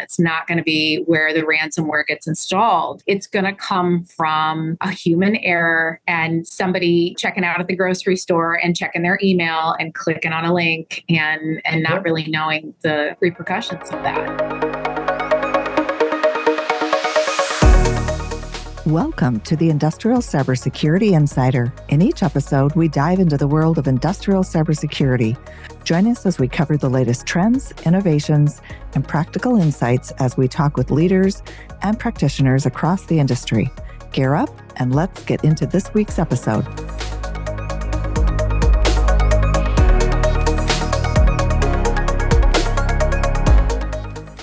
It's not going to be where the ransomware gets installed. It's going to come from a human error and somebody checking out at the grocery store and checking their email and clicking on a link and not really knowing the repercussions of that. Welcome to the Industrial Cybersecurity Insider. In each episode, we dive into the world of industrial cybersecurity. Join us as we cover the latest trends, innovations, and practical insights as we talk with leaders and practitioners across the industry. Gear up and let's get into this week's episode.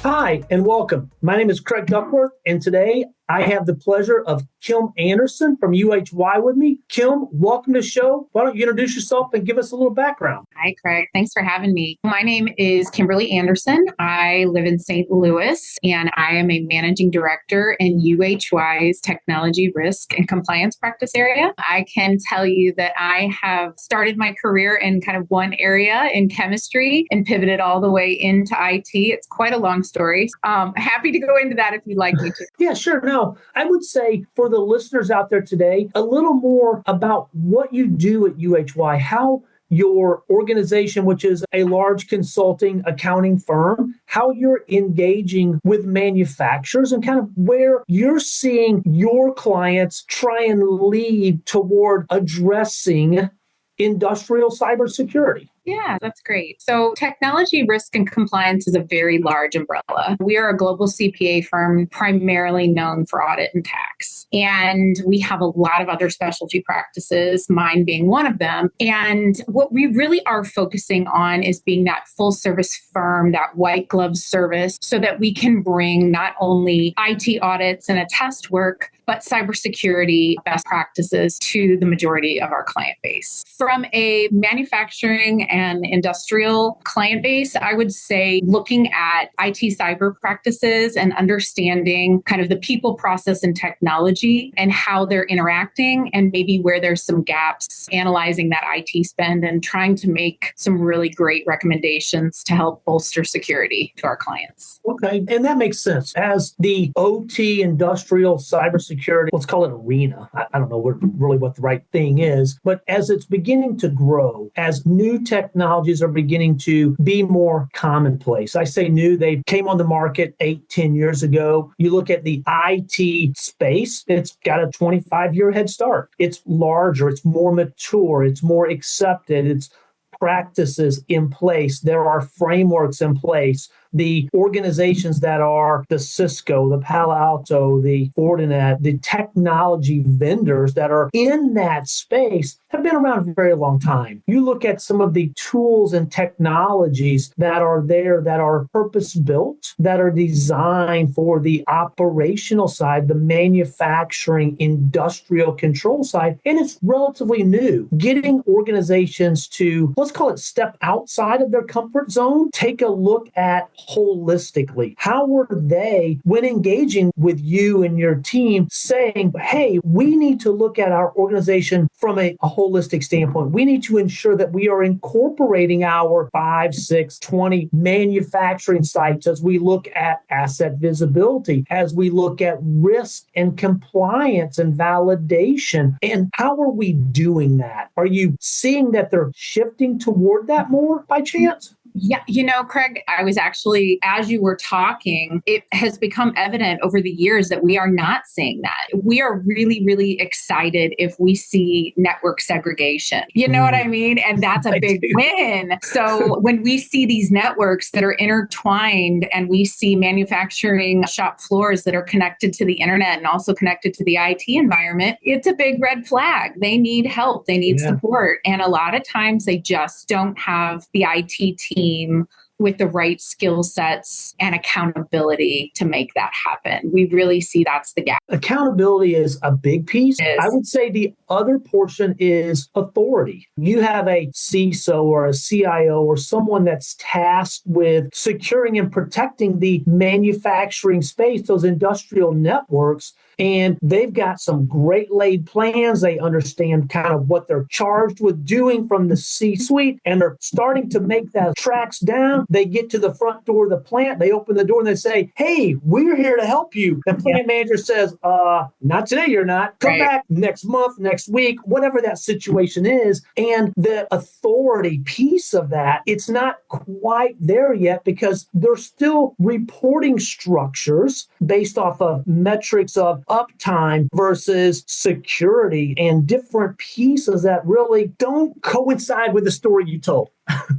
Hi, and welcome. My name is Craig Duckworth, and today I have the pleasure of Kim Anderson from UHY with me. Kim, welcome to the show. Why don't you introduce yourself and give us a little background? Hi, Craig. Thanks for having me. My name is Kimberly Anderson. I live in St. Louis, and I am a managing director in UHY's technology risk and compliance practice area. I can tell you that I have started my career in kind of one area in chemistry and pivoted all the way into IT. It's quite a long story. Happy to go into that if you'd like me to. Yeah, sure. Now, I would say for the listeners out there today, a little more about what you do at UHY, how your organization, which is a large consulting accounting firm, how you're engaging with manufacturers and kind of where you're seeing your clients try and lead toward addressing industrial cybersecurity. Yeah, that's great. So technology risk and compliance is a very large umbrella. We are a global CPA firm primarily known for audit and tax. And we have a lot of other specialty practices, mine being one of them. And what we really are focusing on is being that full service firm, that white glove service, so that we can bring not only IT audits and attest work, but cybersecurity best practices to the majority of our client base. From a manufacturing and industrial client base, I would say looking at IT cyber practices and understanding kind of the people, process, and technology and how they're interacting and maybe where there's some gaps, analyzing that IT spend and trying to make some really great recommendations to help bolster security to our clients. Okay, and that makes sense. As the OT industrial cybersecurity, let's call it arena. I don't know what the right thing is, but as it's beginning to grow, as new technologies are beginning to be more commonplace. I say new, they came on the market 8-10 years ago. You look at the IT space, it's got a 25-year head start. It's larger, it's more mature, it's more accepted, it's practices in place. There are frameworks in place. The organizations that are the Cisco, the Palo Alto, the Fortinet, the technology vendors that are in that space have been around for a very long time. You look at some of the tools and technologies that are there that are purpose-built, that are designed for the operational side, the manufacturing, industrial control side, and it's relatively new. Getting organizations to, let's call it, step outside of their comfort zone, take a look at holistically. How were they, when engaging with you and your team, saying, hey, we need to look at our organization from a holistic standpoint. We need to ensure that we are incorporating our 5, 6, 20 manufacturing sites as we look at asset visibility, as we look at risk and compliance and validation. And how are we doing that? Are you seeing that they're shifting toward that more by chance? Yeah, Craig, I was actually, as you were talking, it has become evident over the years that we are not seeing that. We are really, really excited if we see network segregation. You know what I mean? And that's a big win. So when we see these networks that are intertwined and we see manufacturing shop floors that are connected to the internet and also connected to the IT environment, it's a big red flag. They need help. They need support. And a lot of times they just don't have the IT team with the right skill sets and accountability to make that happen. We really see that's the gap. Accountability is a big piece. I would say the other portion is authority. You have a CISO or a CIO or someone that's tasked with securing and protecting the manufacturing space, those industrial networks, and they've got some great laid plans. They understand kind of what they're charged with doing from the C-suite, and they're starting to make that tracks down. time they get to the front door of the plant, they open the door and they say, hey, we're here to help you. The plant manager says, not today, you're not. Come back next month, next week, whatever that situation is. And the authority piece of that, it's not quite there yet because they're still reporting structures based off of metrics of uptime versus security and different pieces that really don't coincide with the story you told.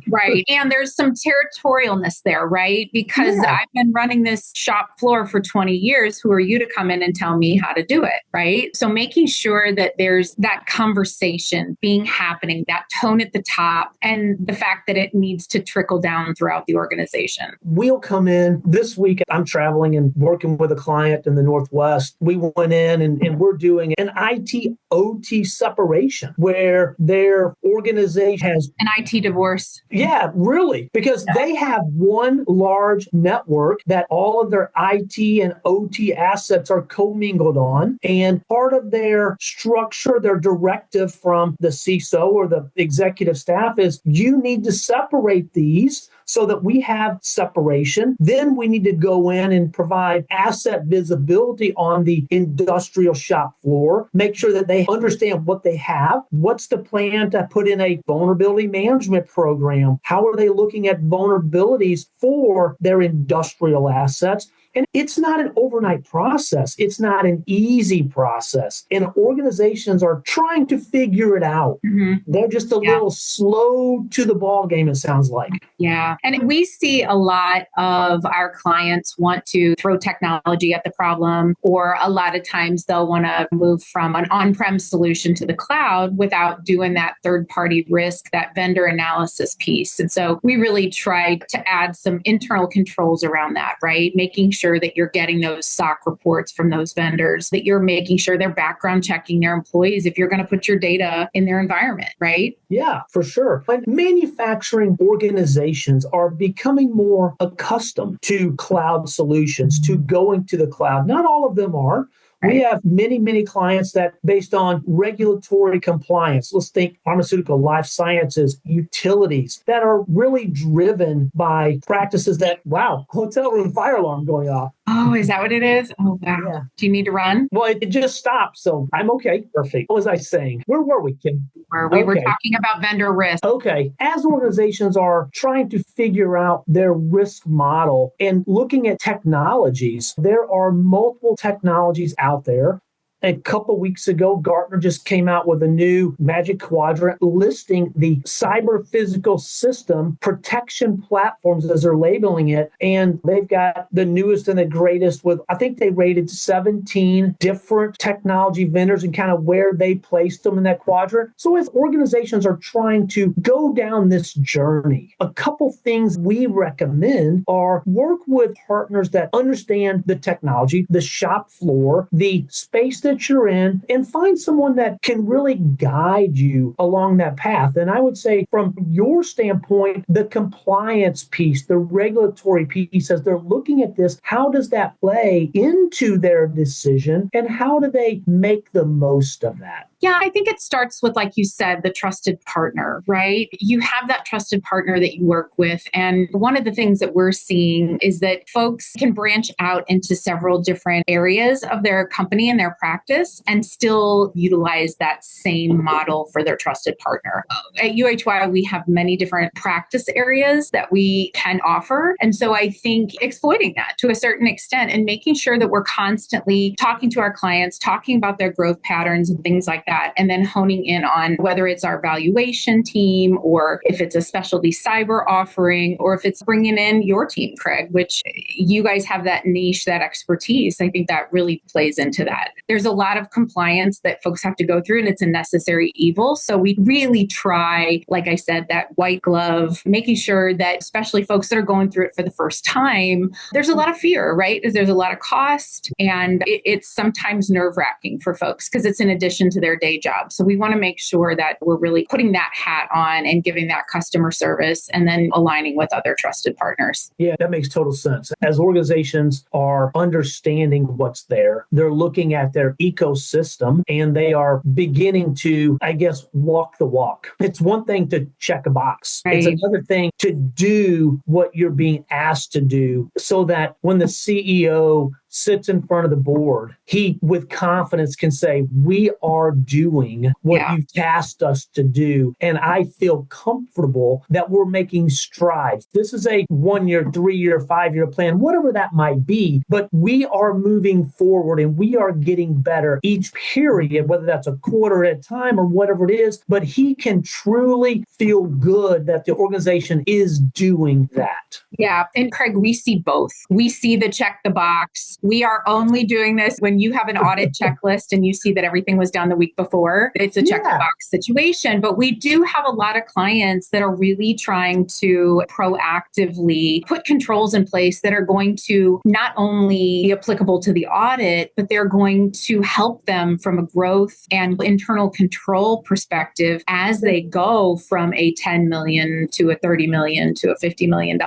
Right. And there's some territorialness there, right? Because I've been running this shop floor for 20 years. Who are you to come in and tell me how to do it? Right. So making sure that there's that conversation being happening, that tone at the top, and the fact that it needs to trickle down throughout the organization. We'll come in this week. I'm traveling and working with a client in the Northwest. We went in and we're doing an IT OT separation where their organization has an IT divorce. Yeah, really, because they have one large network that all of their IT and OT assets are commingled on. And part of their structure, their directive from the CISO or the executive staff is you need to separate these so that we have separation. Then we need to go in and provide asset visibility on the industrial shop floor, make sure that they understand what they have. What's the plan to put in a vulnerability management program? How are they looking at vulnerabilities for their industrial assets? And it's not an overnight process. It's not an easy process. And organizations are trying to figure it out. They're just a little slow to the ball game, it sounds like. Yeah. And we see a lot of our clients want to throw technology at the problem, or a lot of times they'll want to move from an on-prem solution to the cloud without doing that third-party risk, that vendor analysis piece. And so we really try to add some internal controls around that, right? Making sure that you're getting those SOC reports from those vendors, that you're making sure they're background checking their employees if you're going to put your data in their environment, right? Yeah, for sure. And manufacturing organizations are becoming more accustomed to cloud solutions, to going to the cloud. Not all of them are. We have many, many clients that, based on regulatory compliance, let's think pharmaceutical, life sciences, utilities, that are really driven by practices that, hotel room fire alarm going off. Oh, is that what it is? Oh, wow. Yeah. Do you need to run? Well, it just stopped, so I'm okay. Perfect. What was I saying? Where were we, Kim? We were talking about vendor risk. Okay. As organizations are trying to figure out their risk model and looking at technologies, there are multiple technologies out there. A couple weeks ago, Gartner just came out with a new Magic Quadrant listing the cyber physical system protection platforms, as they're labeling it. And they've got the newest and the greatest with, I think they rated 17 different technology vendors and kind of where they placed them in that quadrant. So as organizations are trying to go down this journey, a couple things we recommend are work with partners that understand the technology, the shop floor, the space that you're in, and find someone that can really guide you along that path. And I would say from your standpoint, the compliance piece, the regulatory piece, as they're looking at this, how does that play into their decision and how do they make the most of that? Yeah, I think it starts with, like you said, the trusted partner, right? You have that trusted partner that you work with. And one of the things that we're seeing is that folks can branch out into several different areas of their company and their practice and still utilize that same model for their trusted partner. At UHY, we have many different practice areas that we can offer. And so I think exploiting that to a certain extent and making sure that we're constantly talking to our clients, talking about their growth patterns and things like that, and then honing in on whether it's our valuation team or if it's a specialty cyber offering or if it's bringing in your team, Craig, which you guys have that niche, that expertise. I think that really plays into that. There's a lot of compliance that folks have to go through and it's a necessary evil. So we really try, like I said, that white glove, making sure that especially folks that are going through it for the first time, there's a lot of fear, right? There's a lot of cost and it's sometimes nerve-wracking for folks because it's in addition to their their day job. So we want to make sure that we're really putting that hat on and giving that customer service and then aligning with other trusted partners. Yeah, that makes total sense. As organizations are understanding what's there, they're looking at their ecosystem and they are beginning to, I guess, walk the walk. It's one thing to check a box. Right. It's another thing to do what you're being asked to do so that when the CEO sits in front of the board, he with confidence can say, we are doing what you've tasked us to do. And I feel comfortable that we're making strides. This is a 1 year, 3 year, 5 year plan, whatever that might be, but we are moving forward and we are getting better each period, whether that's a quarter at a time or whatever it is, but he can truly feel good that the organization is doing that. Yeah. And Craig, we see both. We see the check the box. We are only doing this when you have an audit checklist and you see that everything was done the week before. It's a check the box situation. But we do have a lot of clients that are really trying to proactively put controls in place that are going to not only be applicable to the audit, but they're going to help them from a growth and internal control perspective as they go from a 10 million to a 30 million to a $50 million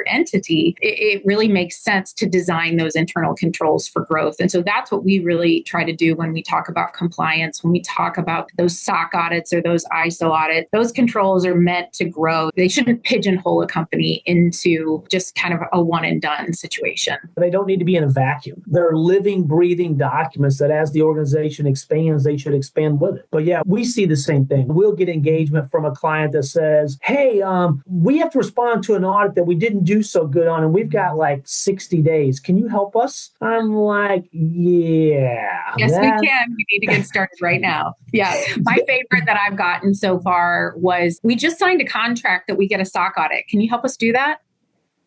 entity. It really makes sense to design those internal controls for growth. And so that's what we really try to do when we talk about compliance, when we talk about those SOC audits or those ISO audits. Those controls are meant to grow. They shouldn't pigeonhole a company into just kind of a one and done situation. They don't need to be in a vacuum. They're living, breathing documents that as the organization expands, they should expand with it. But yeah, we see the same thing. We'll get engagement from a client that says, hey, we have to respond to an audit that we didn't do so good on, and we've got like 60 days. Can you help us? I'm like, yeah. Yes, we can. We need to get started right now. Yeah. My favorite that I've gotten so far was, we just signed a contract that we get a SOC audit. Can you help us do that?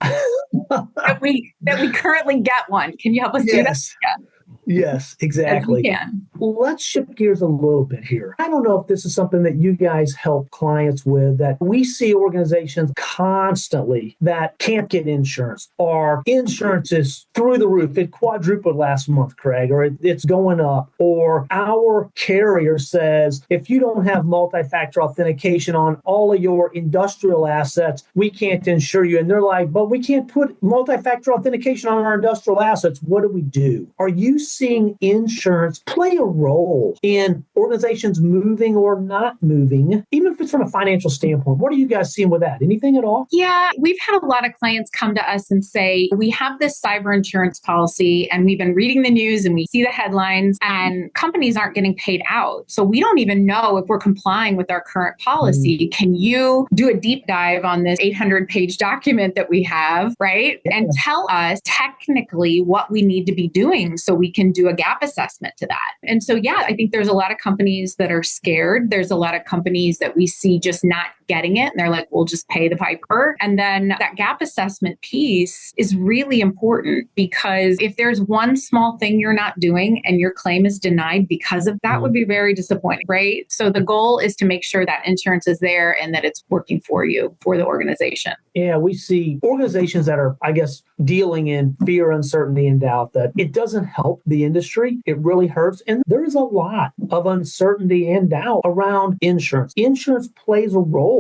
that we currently get one. Can you help us do that? Yeah. Yes, exactly. Yes, we can. Let's shift gears a little bit here. I don't know if this is something that you guys help clients with, that we see organizations constantly that can't get insurance, or insurance is through the roof. It quadrupled last month, Craig, or it's going up. Or our carrier says, if you don't have multi-factor authentication on all of your industrial assets, we can't insure you. And they're like, but we can't put multi-factor authentication on our industrial assets. What do we do? Are you seeing insurance play a role in organizations moving or not moving, even if it's from a financial standpoint? What are you guys seeing with that? Anything at all? Yeah, we've had a lot of clients come to us and say, we have this cyber insurance policy and we've been reading the news and we see the headlines and companies aren't getting paid out. So we don't even know if we're complying with our current policy. Can you do a deep dive on this 800-page document that we have, right? Yeah. And tell us technically what we need to be doing so we can do a gap assessment to that. And so, yeah, I think there's a lot of companies that are scared. There's a lot of companies that we see just not getting it. And they're like, we'll just pay the piper. And then that gap assessment piece is really important, because if there's one small thing you're not doing and your claim is denied because of that, would be very disappointing, right? So the goal is to make sure that insurance is there and that it's working for you, for the organization. Yeah, we see organizations that are, I guess, dealing in fear, uncertainty, and doubt, that it doesn't help the industry. It really hurts. And there is a lot of uncertainty and doubt around insurance. Insurance plays a role.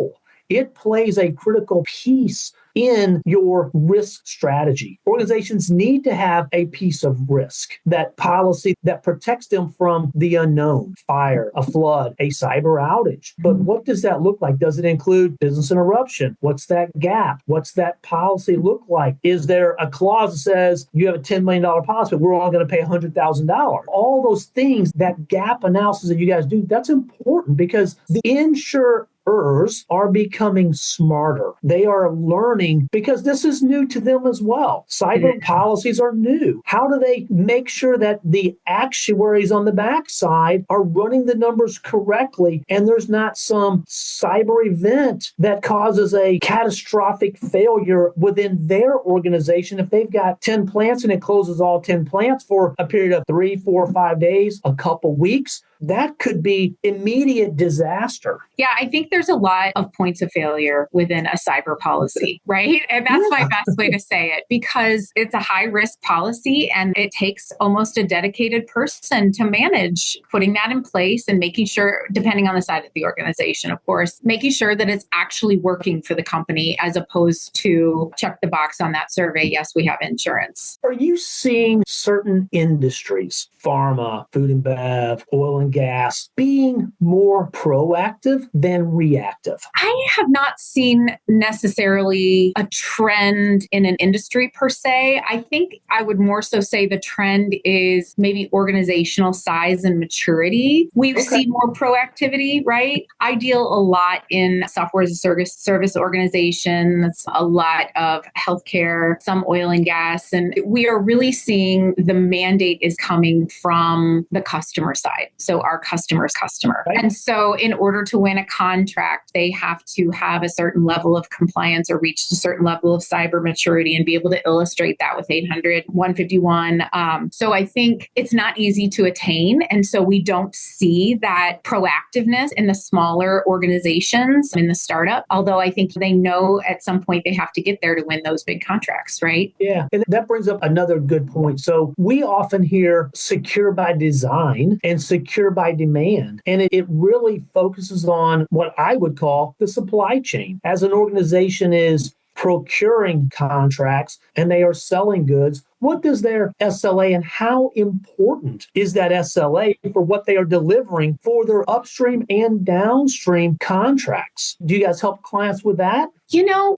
It plays a critical piece in your risk strategy. Organizations need to have a piece of risk, that policy that protects them from the unknown, fire, a flood, a cyber outage. But what does that look like? Does it include business interruption? What's that gap? What's that policy look like? Is there a clause that says you have a $10 million policy, but we're only going to pay $100,000? All those things, that gap analysis that you guys do, that's important, because the insurers are becoming smarter. They are learning, because this is new to them as well. Cyber policies are new. How do they make sure that the actuaries on the backside are running the numbers correctly and there's not some cyber event that causes a catastrophic failure within their organization? If they've got 10 plants and it closes all 10 plants for a period of 3, 4, 5 days, a couple weeks, that could be immediate disaster. Yeah, I think there's a lot of points of failure within a cyber policy, right? And that's my best way to say it, because it's a high risk policy and it takes almost a dedicated person to manage putting that in place and making sure, depending on the side of the organization, of course, making sure that it's actually working for the company as opposed to check the box on that survey. Yes, we have insurance. Are you seeing certain industries, pharma, food and bev, oil and gas, being more proactive than reactive? I have not seen necessarily a trend in an industry per se. I think I would more so say the trend is maybe organizational size and maturity. We've seen more proactivity, right? I deal a lot in software as a service organizations, a lot of healthcare, some oil and gas, and we are really seeing the mandate is coming from the customer side. So our customer's customer. Right. And so in order to win a contract, they have to have a certain level of compliance or reach a certain level of cyber maturity and be able to illustrate that with 800, 151. So I think it's not easy to attain. And so we don't see that proactiveness in the smaller organizations, in the startup, although I think they know at some point they have to get there to win those big contracts, right? Yeah. And that brings up another good point. So we often hear secure by design and secure by demand. And it really focuses on what I would call the supply chain. As an organization is procuring contracts and they are selling goods, what does their SLA and how important is that SLA for what they are delivering for their upstream and downstream contracts? Do you guys help clients with that?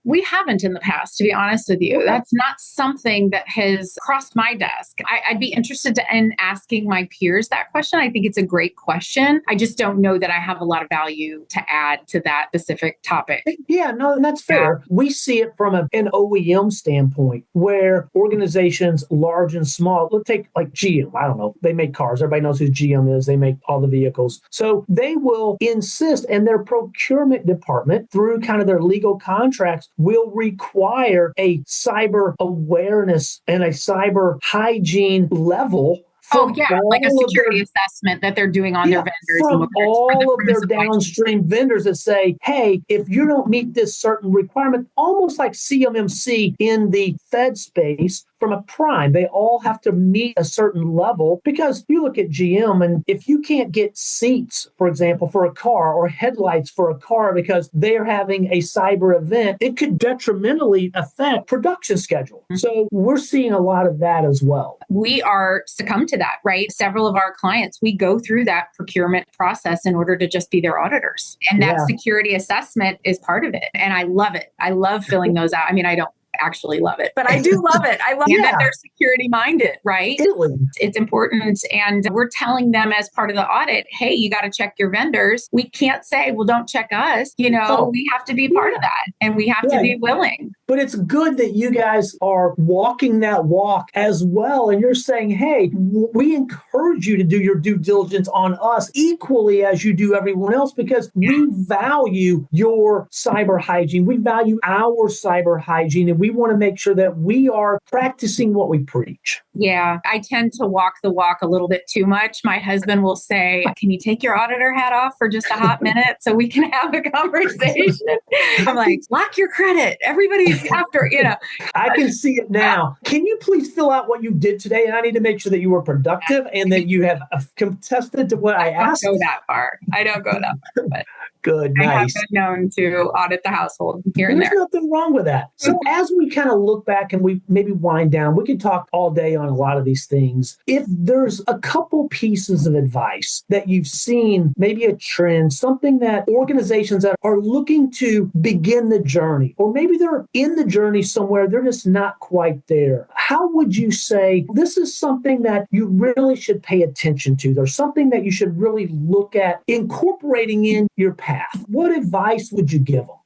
We haven't in the past, to be honest with you. That's not something that has crossed my desk. I'd be interested in asking my peers that question. I think it's a great question. I just don't know that I have a lot of value to add to that specific topic. Yeah, no, that's fair. Yeah. We see it from an OEM standpoint where organizations, large and small, let's take like GM. I don't know. They make cars. Everybody knows who GM is. They make all the vehicles. So they will insist, and their procurement department, through kind of their legal contracts, will require a cyber awareness and a cyber hygiene level. Like a security assessment that they're doing on their vendors. From all of their downstream vendors that say, hey, if you don't meet this certain requirement, almost like CMMC in the Fed space, from a prime, they all have to meet a certain level, because you look at GM and if you can't get seats, for example, for a car or headlights for a car because they're having a cyber event, it could detrimentally affect production schedule. Mm-hmm. So we're seeing a lot of that as well. We are succumbed to that, right? Several of our clients, we go through that procurement process in order to just be their auditors. And that security assessment is part of it. And I love it. I love filling those out. I mean, I don't actually love it, but I do love it. I love that they're security minded, right? It's important. And we're telling them as part of the audit, hey, you got to check your vendors. We can't say, well, don't check us. We have to be part of that, and we have to be willing. But it's good that you guys are walking that walk as well. And you're saying, hey, we encourage you to do your due diligence on us equally as you do everyone else, because we value your cyber hygiene. We value our cyber hygiene, and we want to make sure that we are practicing what we preach. Yeah, I tend to walk the walk a little bit too much. My husband will say, can you take your auditor hat off for just a hot minute so we can have a conversation? I'm like, lock your credit. Everybody's after, I can see it now. Can you please fill out what you did today? And I need to make sure that you were productive and that you have contested to what I asked. I don't go that far, but good, nice. I have been known to audit the household here and there. There's nothing wrong with that. So as we kind of look back and we maybe wind down, we could talk all day on a lot of these things. If there's a couple pieces of advice that you've seen, maybe a trend, something that organizations that are looking to begin the journey, or maybe they're in the journey somewhere, they're just not quite there. How would you say this is something that you really should pay attention to? There's something that you should really look at incorporating in your path. What advice would you give them?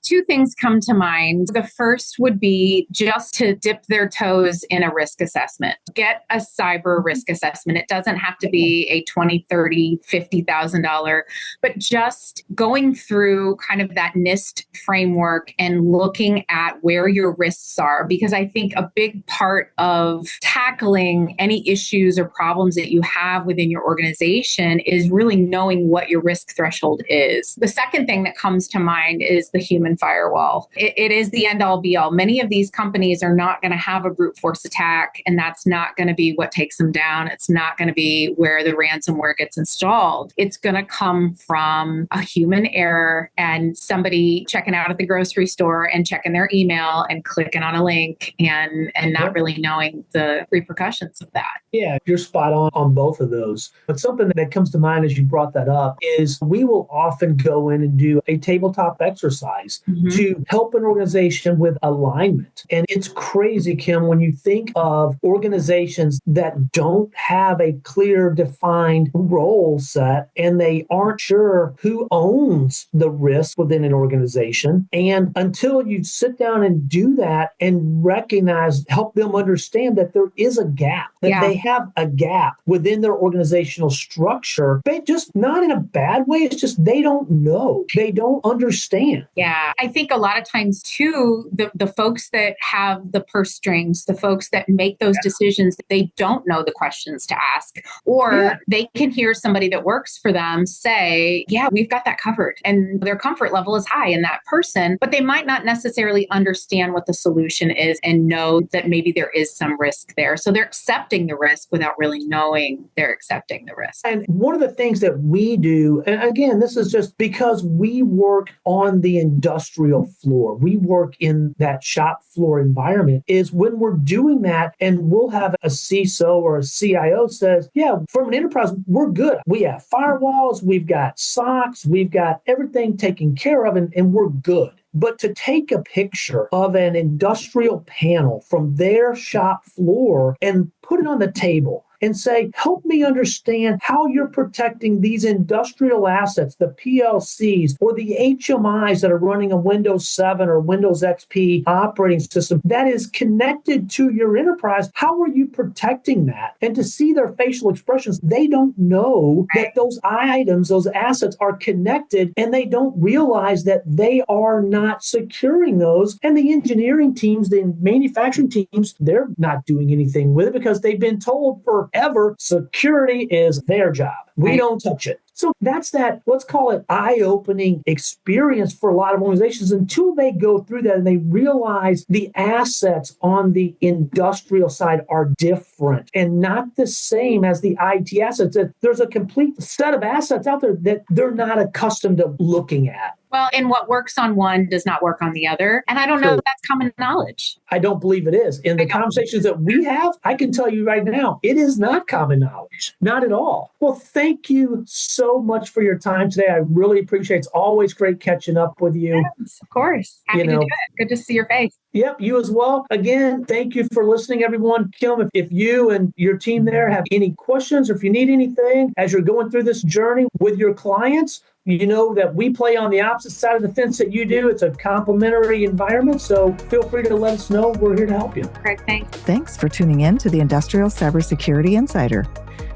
Two things come to mind. The first would be just to dip their toes in a risk assessment. Get a cyber risk assessment. It doesn't have to be a $20,000, $30,000, $50,000, but just going through kind of that NIST framework and looking at where your risks are. Because I think a big part of tackling any issues or problems that you have within your organization is really knowing what your risk threshold is. The second thing that comes to mind is the human firewall. It is the end all be all. Many of these companies are not going to have a brute force attack, and that's not going to be what takes them down. It's not going to be where the ransomware gets installed. It's going to come from a human error and somebody checking out at the grocery store and checking their email and clicking on a link and not really knowing the repercussions of that. Yeah, you're spot on both of those. But something that comes to mind as you brought that up is we will often go in and do a tabletop exercise to help an organization with alignment. And it's crazy, Kim, when you think of organizations that don't have a clear defined role set and they aren't sure who owns the risk within an organization. And until you sit down and do that and recognize, help them understand that there is a gap, that they have a gap within their organizational structure, but just not in a bad way. It's just they don't know. They don't understand. Yeah. I think a lot of times too, the folks that have the purse strings, the folks that make those decisions, they don't know the questions to ask, or they can hear somebody that works for them say, yeah, we've got that covered. And their comfort level is high in that person, but they might not necessarily understand what the solution is and know that maybe there is some risk there. So they're accepting the risk without really knowing they're accepting the risk. And one of the things that we do, and again, this is just because we work on the industrial floor, we work in that shop floor environment, is when we're doing that and we'll have a CISO or a CIO says, yeah, from an enterprise, we're good. We have firewalls, we've got SOCs, we've got everything taken care of, and we're good. But to take a picture of an industrial panel from their shop floor and put it on the table and say, help me understand how you're protecting these industrial assets, the PLCs or the HMIs that are running a Windows 7 or Windows XP operating system that is connected to your enterprise. How are you protecting that? And to see their facial expressions, they don't know that those items, those assets are connected, and they don't realize that they are not securing those. And the engineering teams, the manufacturing teams, they're not doing anything with it because they've been told forever security is their job. We don't touch it. So that's that, let's call it eye-opening experience for a lot of organizations until they go through that and they realize the assets on the industrial side are different and not the same as the IT assets. That there's a complete set of assets out there that they're not accustomed to looking at. Well, and what works on one does not work on the other. And I don't know if that's common knowledge. I don't believe it is. In the conversations that we have, I can tell you right now, it is not common knowledge. Not at all. Well, thank you so much for your time today. I really appreciate it. It's always great catching up with you. Yes, of course. Happy to do it. Good to see your face. Yep, you as well. Again, thank you for listening, everyone. Kim, if you and your team there have any questions or if you need anything as you're going through this journey with your clients, you know that we play on the opposite side of the fence that you do. It's a complementary environment, so feel free to let us know. We're here to help you. Craig, thanks. Thanks for tuning in to the Industrial Cybersecurity Insider.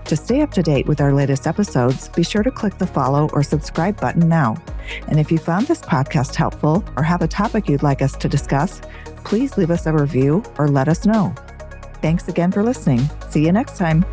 To stay up to date with our latest episodes, be sure to click the follow or subscribe button now. And if you found this podcast helpful or have a topic you'd like us to discuss, please leave us a review or let us know. Thanks again for listening. See you next time.